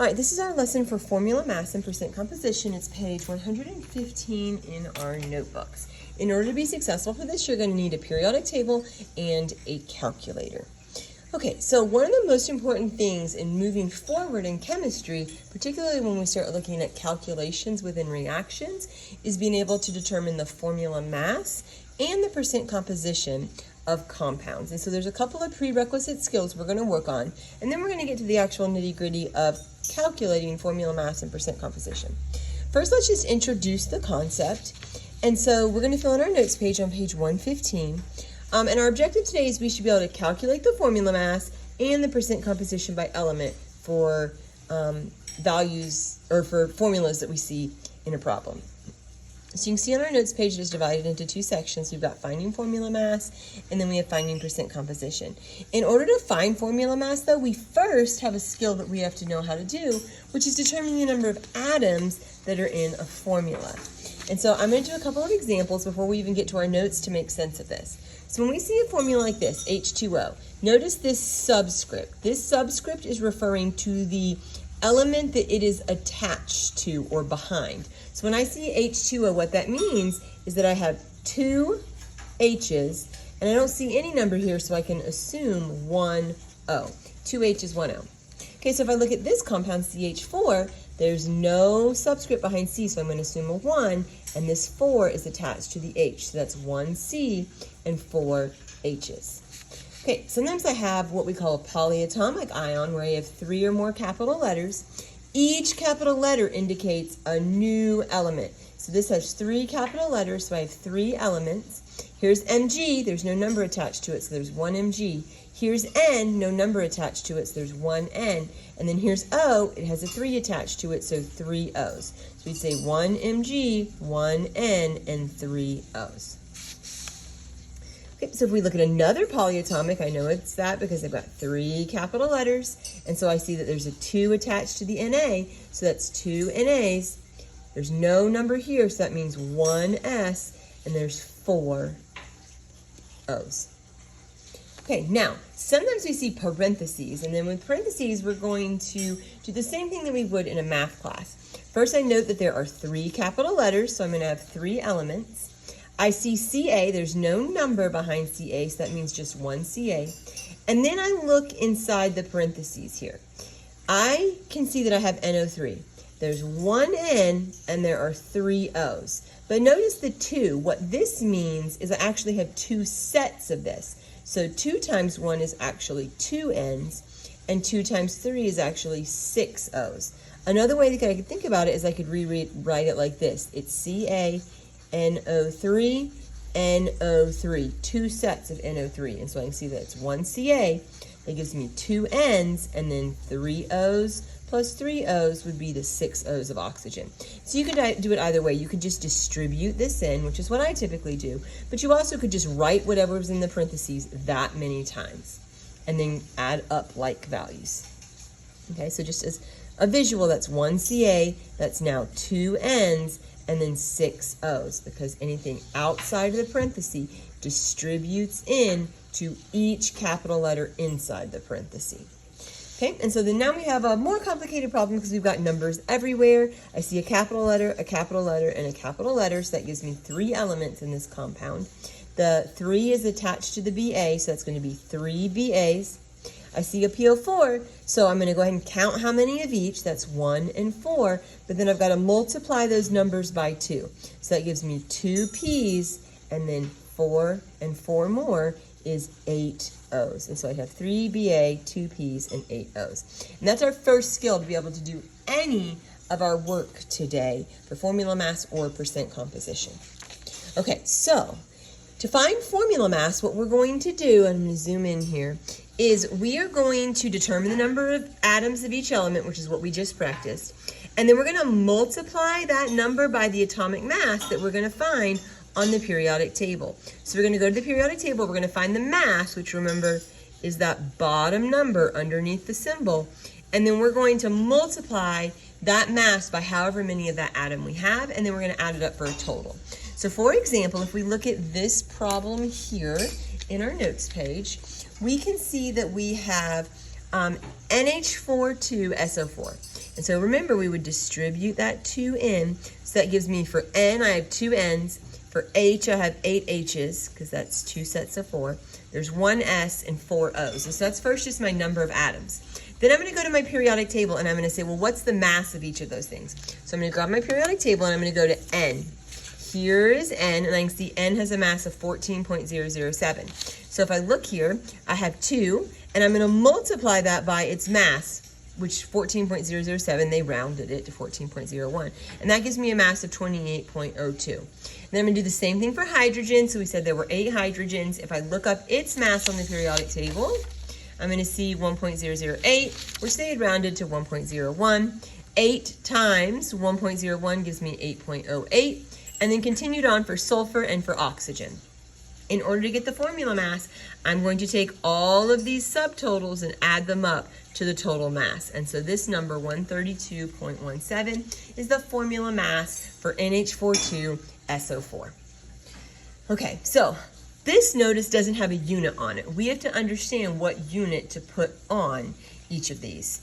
All right, this is our lesson for formula mass and percent composition. It's page 115 in our notebooks. In order to be successful for this, you're going to need a periodic table and a calculator. Okay, so one of the most important things in moving forward in chemistry, particularly when we start looking at calculations within reactions, is being able to determine the formula mass and the percent composition of compounds. And so there's a couple of prerequisite skills we're going to work on, and then we're going to get to the actual nitty-gritty of calculating formula mass and percent composition. First, let's just introduce the concept. And so we're going to fill in our notes page on page 115. And our objective today is we should be able to calculate the formula mass and the percent composition by element for values or for formulas that we see in a problem. So you can see on our notes page it is divided into two sections. We've got finding formula mass, and then we have finding percent composition. In order to find formula mass, though, we first have a skill that we have to know how to do, which is determining the number of atoms that are in a formula. And so I'm going to do a couple of examples before we even get to our notes to make sense of this. So when we see a formula like this, H2O, notice this subscript. This subscript is referring to the element that it is attached to or behind. So when I see H2O, what that means is that I have two H's, and I don't see any number here, so I can assume 1 O. 2 H's, 1 O. Okay, so if I look at this compound, CH4, there's no subscript behind C, so I'm going to assume a 1, and this 4 is attached to the H, so that's 1 C and 4 H's. Okay, sometimes I have what we call a polyatomic ion, where I have 3 or more capital letters. Each capital letter indicates a new element. So this has 3 capital letters, so I have 3 elements. Here's Mg, there's no number attached to it, so there's 1 Mg. Here's N, no number attached to it, so there's 1 N. And then here's O, it has a 3 attached to it, so 3 O's. So we'd say 1 Mg, 1 N, and 3 O's. Okay, so if we look at another polyatomic, I know it's that because I've got 3 capital letters, and so I see that there's a 2 attached to the Na, so that's 2 Nas. There's no number here, so that means 1 S, and there's 4 O's. Okay, now, sometimes we see parentheses, and then with parentheses, we're going to do the same thing that we would in a math class. First, I note that there are 3 capital letters, so I'm going to have 3 elements. I see Ca, there's no number behind Ca, so that means just 1 Ca. And then I look inside the parentheses here. I can see that I have NO3. There's 1 N, and there are 3 O's. But notice the 2. What this means is I actually have 2 sets of this. So 2 times 1 is actually 2 N's, and 2 times 3 is actually 6 O's. Another way that I could think about it is I could rewrite it like this. It's Ca, NO3, NO3, 2 sets of NO3. And so I can see that it's 1 Ca, that gives me 2 N's, and then 3 O's plus 3 O's would be the 6 O's of oxygen. So you could do it either way. You could just distribute this in, which is what I typically do, but you also could just write whatever's in the parentheses that many times, and then add up like values. Okay, so just as a visual, that's 1 Ca, that's now 2 N's, and then 6 O's, because anything outside of the parenthesis distributes in to each capital letter inside the parenthesis. Okay, and so then now we have a more complicated problem because we've got numbers everywhere. I see a capital letter, and a capital letter, so that gives me 3 elements in this compound. The 3 is attached to the Ba, so that's going to be 3 Bas. I see a PO4, so I'm going to go ahead and count how many of each. That's 1 and 4, but then I've got to multiply those numbers by 2. So that gives me 2 Ps, and then 4 and 4 more is 8 O's. And so I have 3 Ba, 2 Ps, and 8 O's. And that's our first skill to be able to do any of our work today for formula mass or percent composition. Okay, so to find formula mass, what we're going to do, and I'm going to zoom in here, is we are going to determine the number of atoms of each element, which is what we just practiced, and then we're going to multiply that number by the atomic mass that we're going to find on the periodic table. So we're going to go to the periodic table, we're going to find the mass, which remember is that bottom number underneath the symbol, and then we're going to multiply that mass by however many of that atom we have, and then we're going to add it up for a total. So for example, if we look at this problem here in our notes page, we can see that we have NH42SO4. And so remember, we would distribute that 2n. So that gives me for n, I have 2 n's. For H, I have 8 H's, because that's 2 sets of 4. There's 1 S and 4 O's. So that's first just my number of atoms. Then I'm going to go to my periodic table, and I'm going to say, well, what's the mass of each of those things? So I'm going to grab my periodic table, and I'm going to go to N. Here is N, and I can see N has a mass of 14.007. So if I look here, I have 2, and I'm going to multiply that by its mass, which 14.007, they rounded it to 14.01. And that gives me a mass of 28.02. Then I'm going to do the same thing for hydrogen. So we said there were 8 hydrogens. If I look up its mass on the periodic table, I'm going to see 1.008, which they had rounded to 1.01. 8 times 1.01 gives me 8.08. And then continued on for sulfur and for oxygen. In order to get the formula mass, I'm going to take all of these subtotals and add them up to the total mass. And so this number, 132.17, is the formula mass for NH42SO4. Okay, so this notice doesn't have a unit on it. We have to understand what unit to put on each of these.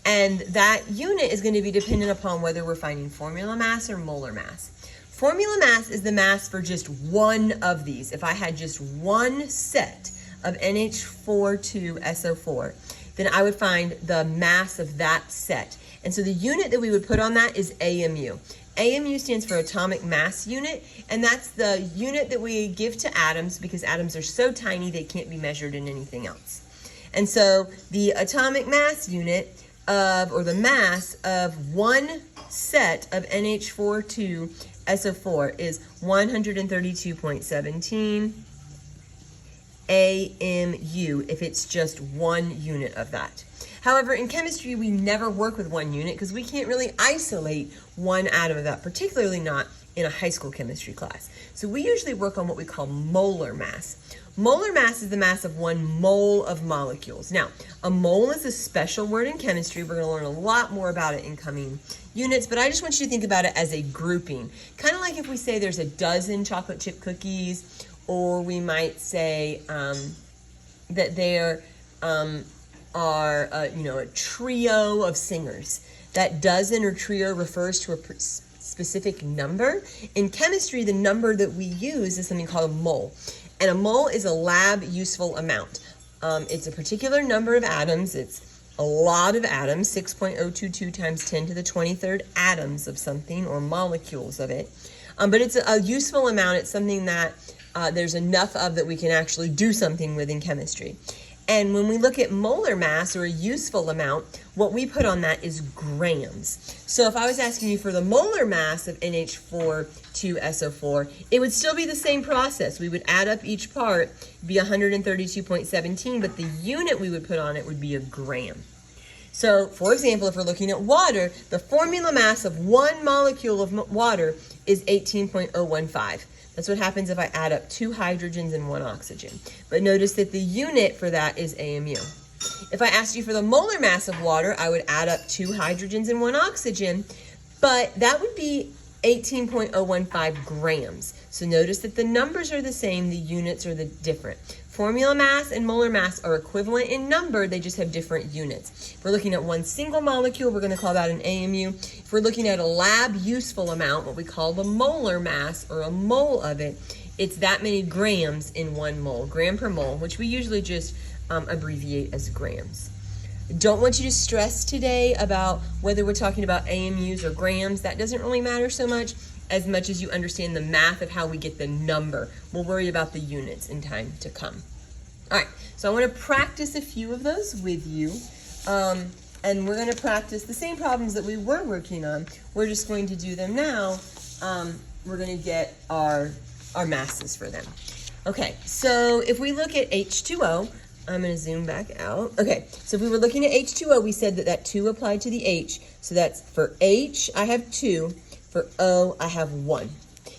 And that unit is going to be dependent upon whether we're finding formula mass or molar mass. Formula mass is the mass for just one of these. If I had just one set of NH42SO4, then I would find the mass of that set. And so the unit that we would put on that is AMU. AMU stands for atomic mass unit, and that's the unit that we give to atoms because atoms are so tiny they can't be measured in anything else. And so the atomic mass unit or the mass of one set of NH42SO4 is 132.17 AMU if it's just one unit of that. However, in chemistry, we never work with one unit because we can't really isolate one atom of that, particularly not in a high school chemistry class. So we usually work on what we call molar mass. Molar mass is the mass of 1 mole of molecules. Now, a mole is a special word in chemistry. We're going to learn a lot more about it in coming units, but I just want you to think about it as a grouping. Kind of like if we say there's a dozen chocolate chip cookies, or we might say that there are a trio of singers. That dozen or trio refers to a specific number. In chemistry, the number that we use is something called a mole. And a mole is a lab useful amount. It's a particular number of atoms. It's a lot of atoms, 6.022 times 10 to the 23rd atoms of something or molecules of it. But it's a useful amount. It's something that there's enough of that we can actually do something with in chemistry. And when we look at molar mass or a useful amount, what we put on that is grams. So if I was asking you for the molar mass of NH42SO4, it would still be the same process. We would add up each part, be 132.17, but the unit we would put on it would be a gram. So, for example, if we're looking at water, the formula mass of 1 molecule of water is 18.015. That's what happens if I add up 2 hydrogens and 1 oxygen. But notice that the unit for that is AMU. If I asked you for the molar mass of water, I would add up 2 hydrogens and 1 oxygen, but that would be 18.015 grams. So notice that the numbers are the same, the units are the different. Formula mass and molar mass are equivalent in number, they just have different units. If we're looking at one single molecule, we're going to call that an AMU. If we're looking at a lab useful amount, what we call the molar mass or a mole of it, it's that many grams in 1 mole, gram per mole, which we usually just abbreviate as grams. Don't want you to stress today about whether we're talking about AMUs or grams. That doesn't really matter so much as you understand the math of how we get the number. We'll worry about the units in time to come. All right, so I want to practice a few of those with you. And we're going to practice the same problems that we were working on. We're just going to do them now. We're going to get our masses for them. Okay, so if we look at H2O, I'm going to zoom back out. Okay, so if we were looking at H2O, we said that 2 applied to the H. So that's for H, I have 2. For O, I have 1.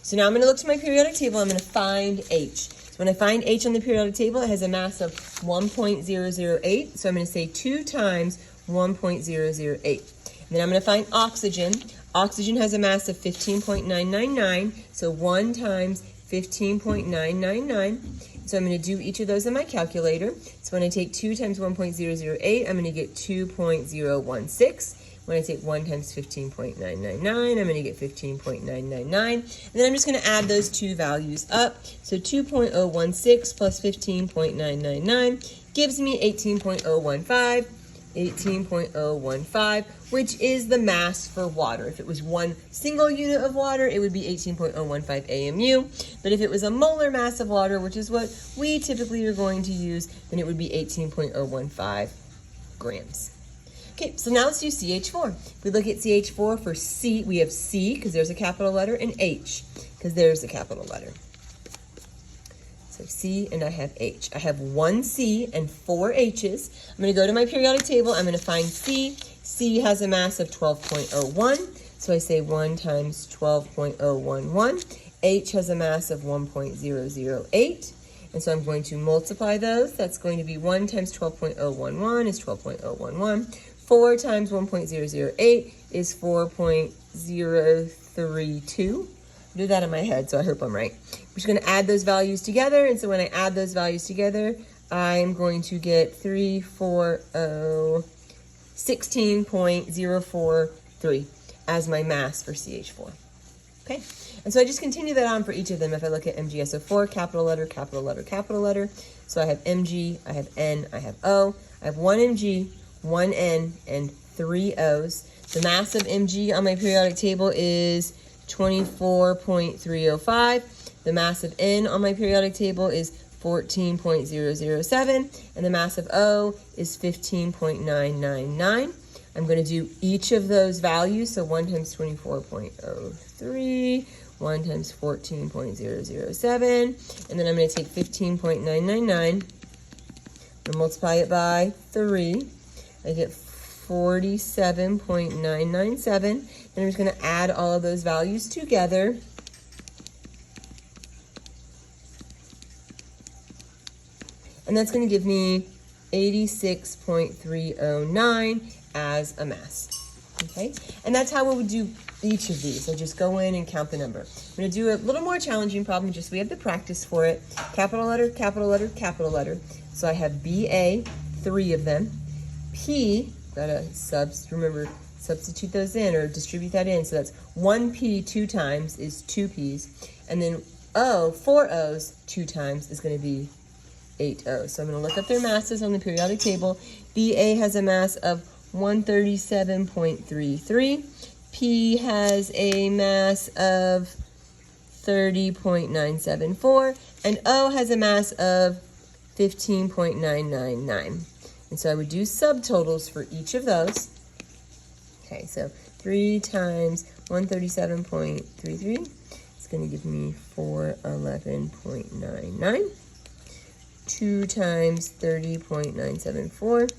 So now I'm going to look to my periodic table. I'm going to find H. So when I find H on the periodic table, it has a mass of 1.008. So I'm going to say 2 times 1.008. And then I'm going to find oxygen. Oxygen has a mass of 15.999. So 1 times 15.999. So I'm going to do each of those in my calculator. So when I take 2 times 1.008, I'm going to get 2.016. When I take 1 times 15.999, I'm going to get 15.999. And then I'm just going to add those two values up. So 2.016 plus 15.999 gives me 18.015. 18.015, which is the mass for water. If it was one single unit of water, it would be 18.015 AMU. But if it was a molar mass of water, which is what we typically are going to use, then it would be 18.015 grams. Okay, so now let's do CH4. If we look at CH4 for C, we have C because there's a capital letter, and H because there's a capital letter. So C and I have H. I have 1 C and 4 H's. I'm going to go to my periodic table. I'm going to find C. C has a mass of 12.01. So I say 1 times 12.011. H has a mass of 1.008. And so I'm going to multiply those. That's going to be 1 times 12.011 is 12.011. 4 times 1.008 is 4.032. Do that in my head, so I hope I'm right. We're just going to add those values together, and so when I add those values together, I'm going to get 16.043 as my mass for CH4. Okay, and so I just continue that on for each of them. If I look at MgSO4, capital letter, capital letter, capital letter. So I have Mg, I have N, I have O. I have 1 Mg, 1 N, and 3 O's. The mass of Mg on my periodic table is 24.305. The mass of N on my periodic table is 14.007. And the mass of O is 15.999. I'm going to do each of those values. So 1 times 24.03, 1 times 14.007. And then I'm going to take 15.999 and multiply it by 3. I get 47.997. And I'm just going to add all of those values together. And that's going to give me 86.309 as a mass. Okay? And that's how we would do each of these. So just go in and count the number. I'm going to do a little more challenging problem, just so we have the practice for it. Capital letter, capital letter, capital letter. So I have BA, 3 of them. P, gotta substitute those in or distribute that in. So that's 1P 2 times is 2 P's. And then O, 4 O's 2 times is going to be 8 O's. So I'm going to look up their masses on the periodic table. BA has a mass of 137.33. P has a mass of 30.974. And O has a mass of 15.999. And so I would do subtotals for each of those. Okay, so 3 times 137.33 is going to give me 411.99. 2 times 30.974